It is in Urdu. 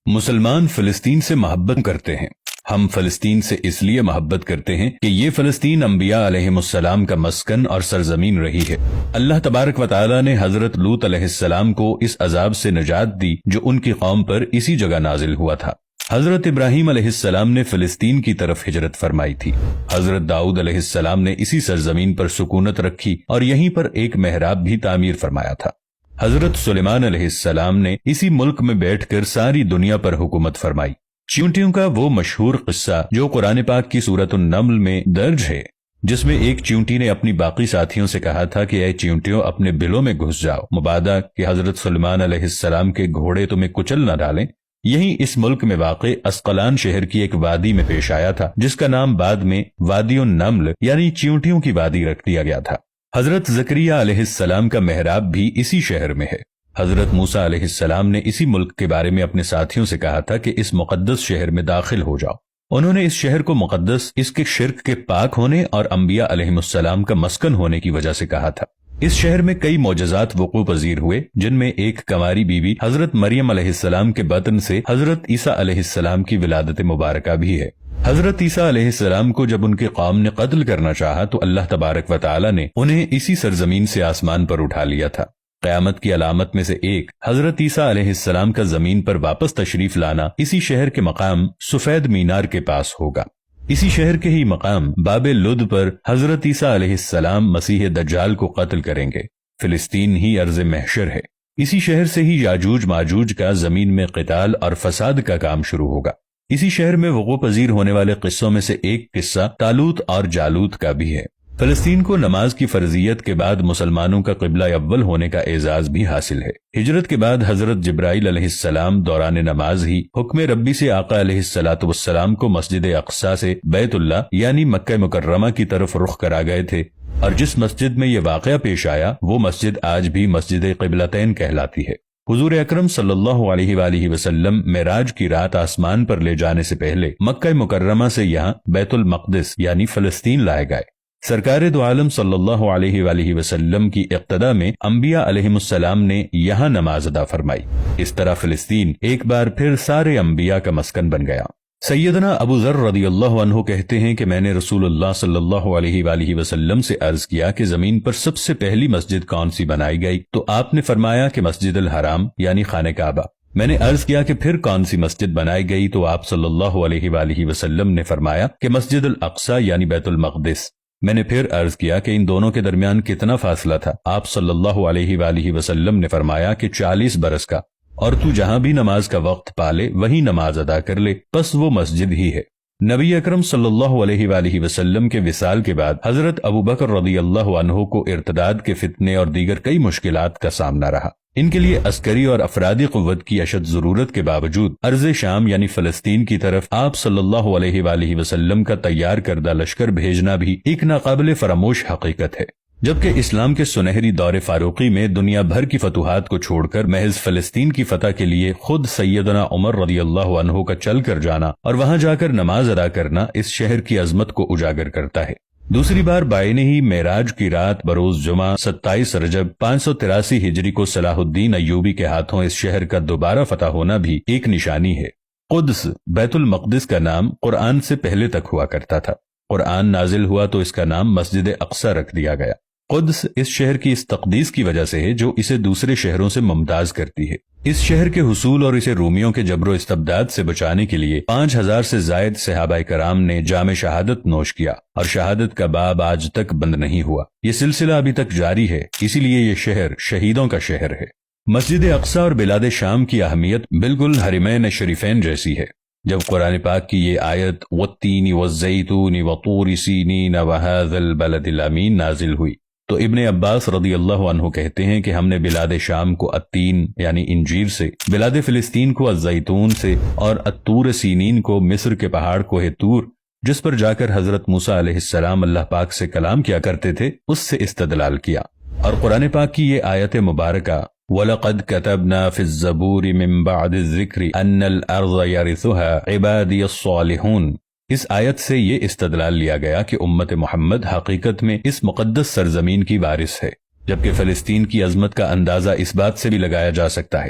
مسلمان فلسطین سے محبت کرتے ہیں۔ ہم فلسطین سے اس لیے محبت کرتے ہیں کہ یہ فلسطین انبیاء علیہم السلام کا مسکن اور سرزمین رہی ہے۔ اللہ تبارک و تعالی نے حضرت لوط علیہ السلام کو اس عذاب سے نجات دی جو ان کی قوم پر اسی جگہ نازل ہوا تھا۔ حضرت ابراہیم علیہ السلام نے فلسطین کی طرف ہجرت فرمائی تھی۔ حضرت داؤد علیہ السلام نے اسی سرزمین پر سکونت رکھی اور یہیں پر ایک محراب بھی تعمیر فرمایا تھا۔ حضرت سلیمان علیہ السلام نے اسی ملک میں بیٹھ کر ساری دنیا پر حکومت فرمائی۔ چیونٹیوں کا وہ مشہور قصہ جو قرآن پاک کی سورۃ النمل میں درج ہے، جس میں ایک چیونٹی نے اپنی باقی ساتھیوں سے کہا تھا کہ اے چیونٹیوں اپنے بلوں میں گھس جاؤ، مبادا کہ حضرت سلیمان علیہ السلام کے گھوڑے تمہیں کچل نہ ڈالیں۔ یہی اس ملک میں واقع اسقلان شہر کی ایک وادی میں پیش آیا تھا، جس کا نام بعد میں وادی النمل یعنی چیونٹیوں کی وادی رکھ دیا گیا تھا۔ حضرت زکریا علیہ السلام کا محراب بھی اسی شہر میں ہے۔ حضرت موسیٰ علیہ السلام نے اسی ملک کے بارے میں اپنے ساتھیوں سے کہا تھا کہ اس مقدس شہر میں داخل ہو جاؤ۔ انہوں نے اس شہر کو مقدس اس کے شرک کے پاک ہونے اور انبیاء علیہ السلام کا مسکن ہونے کی وجہ سے کہا تھا۔ اس شہر میں کئی معجزات وقوع پذیر ہوئے، جن میں ایک کنواری بیوی حضرت مریم علیہ السلام کے بطن سے حضرت عیسیٰ علیہ السلام کی ولادت مبارکہ بھی ہے۔ حضرت عیسیٰ علیہ السلام کو جب ان کے قوم نے قتل کرنا چاہا تو اللہ تبارک و تعالی نے انہیں اسی سرزمین سے آسمان پر اٹھا لیا تھا۔ قیامت کی علامت میں سے ایک حضرت عیسیٰ علیہ السلام کا زمین پر واپس تشریف لانا اسی شہر کے مقام سفید مینار کے پاس ہوگا۔ اسی شہر کے ہی مقام باب لد پر حضرت عیسیٰ علیہ السلام مسیح دجال کو قتل کریں گے۔ فلسطین ہی ارض محشر ہے۔ اسی شہر سے ہی یاجوج ماجوج کا زمین میں قتال اور فساد کا کام شروع ہوگا۔ اسی شہر میں وقوع پذیر ہونے والے قصوں میں سے ایک قصہ طالوت اور جالوت کا بھی ہے۔ فلسطین کو نماز کی فرضیت کے بعد مسلمانوں کا قبلہ اول ہونے کا اعزاز بھی حاصل ہے۔ ہجرت کے بعد حضرت جبرائیل علیہ السلام دوران نماز ہی حکم ربی سے آقا علیہ السلام کو مسجد اقصی سے بیت اللہ یعنی مکہ مکرمہ کی طرف رخ کرا گئے تھے، اور جس مسجد میں یہ واقعہ پیش آیا وہ مسجد آج بھی مسجد قبلتین کہلاتی ہے۔ حضور اکرم صلی اللہ علیہ وآلہ وسلم معراج کی رات آسمان پر لے جانے سے پہلے مکہ مکرمہ سے یہاں بیت المقدس یعنی فلسطین لائے گئے۔ سرکار دو عالم صلی اللہ علیہ وآلہ وسلم کی اقتداء میں انبیاء علیہم السلام نے یہاں نماز ادا فرمائی۔ اس طرح فلسطین ایک بار پھر سارے انبیاء کا مسکن بن گیا۔ سیدنا ابو ذر رضی اللہ عنہ کہتے ہیں کہ میں نے رسول اللہ صلی اللہ علیہ وآلہ وسلم سے عرض کیا کہ زمین پر سب سے پہلی مسجد کون سی بنائی گئی؟ تو آپ نے فرمایا کہ مسجد الحرام یعنی خانہ کعبہ۔ میں نے عرض کیا کہ پھر کون سی مسجد بنائی گئی؟ تو آپ صلی اللہ علیہ وآلہ وسلم نے فرمایا کہ مسجد الاقصی یعنی بیت المقدس۔ میں نے پھر عرض کیا کہ ان دونوں کے درمیان کتنا فاصلہ تھا؟ آپ صلی اللہ علیہ وآلہ وسلم نے فرمایا کہ 40 برس کا، اور تو جہاں بھی نماز کا وقت پالے وہی نماز ادا کر لے، بس وہ مسجد ہی ہے۔ نبی اکرم صلی اللہ علیہ وآلہ وسلم کے وصال کے بعد حضرت ابو بکر رضی اللہ عنہ کو ارتداد کے فتنے اور دیگر کئی مشکلات کا سامنا رہا۔ ان کے لیے عسکری اور افرادی قوت کی اشد ضرورت کے باوجود ارض شام یعنی فلسطین کی طرف آپ صلی اللہ علیہ وآلہ وسلم کا تیار کردہ لشکر بھیجنا بھی ایک ناقابل فراموش حقیقت ہے۔ جبکہ اسلام کے سنہری دور فاروقی میں دنیا بھر کی فتوحات کو چھوڑ کر محض فلسطین کی فتح کے لیے خود سیدنا عمر رضی اللہ عنہ کا چل کر جانا اور وہاں جا کر نماز ادا کرنا اس شہر کی عظمت کو اجاگر کرتا ہے۔ دوسری بار بائن ہی معراج کی رات بروز جمعہ 27 رجب 583 ہجری کو صلاح الدین ایوبی کے ہاتھوں اس شہر کا دوبارہ فتح ہونا بھی ایک نشانی ہے۔ قدس بیت المقدس کا نام قرآن سے پہلے تک ہوا کرتا تھا۔ قرآن نازل ہوا تو اس کا نام مسجد اقصی رکھ دیا گیا۔ قدس اس شہر کی اس تقدیس کی وجہ سے ہے جو اسے دوسرے شہروں سے ممتاز کرتی ہے۔ اس شہر کے حصول اور اسے رومیوں کے جبر و استبداد سے بچانے کے لیے 5000 سے زائد صحابہ کرام نے جام شہادت نوش کیا، اور شہادت کا باب آج تک بند نہیں ہوا۔ یہ سلسلہ ابھی تک جاری ہے، اسی لیے یہ شہر شہیدوں کا شہر ہے۔ مسجد اقصی اور بلاد شام کی اہمیت بالکل حرمین شریفین جیسی ہے۔ جب قرآن پاک کی یہ آیت والتین والزیتون وطور سینین وہذا البلد الامین نازل ہوئی تو ابن عباس رضی اللہ عنہ کہتے ہیں کہ ہم نے بلاد شام کو التین یعنی انجیر سے، بلاد فلسطین کو الزیتون سے، اور الطور سینین کو مصر کے پہاڑ کوہ طور جس پر جا کر حضرت موسیٰ علیہ السلام اللہ پاک سے کلام کیا کرتے تھے اس سے استدلال کیا۔ اور قرآن پاک کی یہ آیت مبارکہ وَلَقَدْ كَتَبْنَا فِي الزَّبُورِ مِن بَعْدِ الذِّكْرِ أَنَّ الْأَرْضَ يَرِثُهَا عِبَادِيَ الصَّالِحُونَ، اس آیت سے یہ استدلال لیا گیا کہ امت محمد حقیقت میں اس مقدس سرزمین کی وارث ہے، جبکہ فلسطین کی عظمت کا اندازہ اس بات سے بھی لگایا جا سکتا ہے